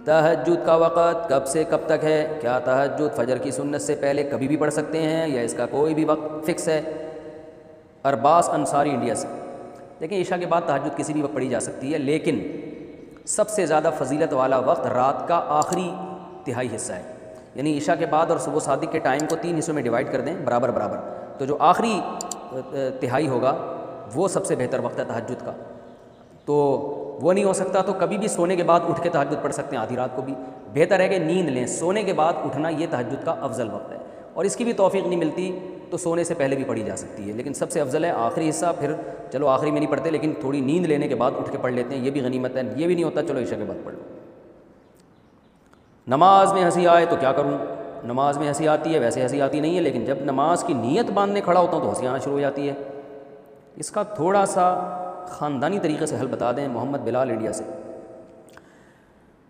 تہجد کا وقت کب سے کب تک ہے؟ کیا تہجد فجر کی سنت سے پہلے کبھی بھی پڑھ سکتے ہیں یا اس کا کوئی بھی وقت فکس ہے؟ ارباس انصاری انڈیا سے. دیکھیں عشاء کے بعد تہجد کسی بھی وقت پڑھی جا سکتی ہے، لیکن سب سے زیادہ فضیلت والا وقت رات کا آخری تہائی حصہ ہے. یعنی عشاء کے بعد اور صبح صادق کے ٹائم کو 3 حصوں میں ڈیوائڈ کر دیں برابر برابر، تو جو آخری تہائی ہوگا وہ سب سے بہتر وقت ہے تہجد کا. تو وہ نہیں ہو سکتا تو کبھی بھی سونے کے بعد اٹھ کے تہجد پڑھ سکتے ہیں، آدھی رات کو بھی. بہتر ہے کہ نیند لیں، سونے کے بعد اٹھنا یہ تہجد کا افضل وقت ہے. اور اس کی بھی توفیق نہیں ملتی تو سونے سے پہلے بھی پڑھی جا سکتی ہے، لیکن سب سے افضل ہے آخری حصہ. پھر چلو آخری میں نہیں پڑھتے لیکن تھوڑی نیند لینے کے بعد اٹھ کے پڑھ لیتے ہیں، یہ بھی غنیمت ہے. یہ بھی نہیں ہوتا چلو عشاء کے بعد پڑھ لو. نماز میں ہنسی آئے تو کیا کروں؟ نماز میں ہنسی آتی ہے، ویسے ہنسی آتی نہیں ہے، لیکن جب نماز کی نیت باندھنے کھڑا ہوتا ہوں تو ہنسی آنا شروع ہو جاتی ہے. اس کا تھوڑا سا خاندانی طریقے سے حل بتا دیں. محمد بلال انڈیا سے.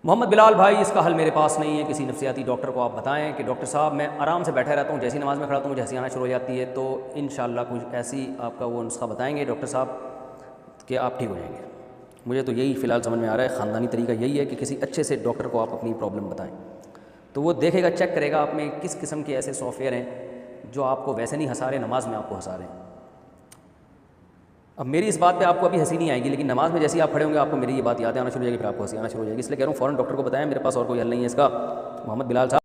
محمد بلال بھائی اس کا حل میرے پاس نہیں ہے، کسی نفسیاتی ڈاکٹر کو آپ بتائیں کہ ڈاکٹر صاحب میں آرام سے بیٹھا رہتا ہوں، جیسی نماز میں کھڑا ہوں مجھے ہنسی آنا شروع ہو جاتی ہے. تو انشاءاللہ کچھ ایسی آپ کا وہ نسخہ بتائیں گے ڈاکٹر صاحب کہ آپ ٹھیک ہو جائیں گے. مجھے تو یہی فی الحال سمجھ میں آ رہا ہے، خاندانی طریقہ یہی ہے کہ کسی اچھے سے ڈاکٹر کو آپ اپنی پرابلم بتائیں تو وہ دیکھے گا، چیک کرے گا آپ میں کس قسم کے ایسے سافٹ ویئر ہیں جو آپ کو ویسے نہیں ہنسا رہے، نماز میں آپ کو ہنسا رہے ہیں. اب میری اس بات پہ آپ کو ابھی ہنسی نہیں آئے گی، لیکن نماز میں جیسے ہی آپ کھڑے ہوں گے آپ کو میری یہ بات یاد آنا شروع ہو جائے گی، پھر آپ کو ہنسی آنا شروع ہو جائے گی. اس لیے کہہ رہا ہوں فوراً ڈاکٹر کو بتائیں، میرے پاس اور کوئی حل نہیں ہے اس کا. محمد بلال صاحب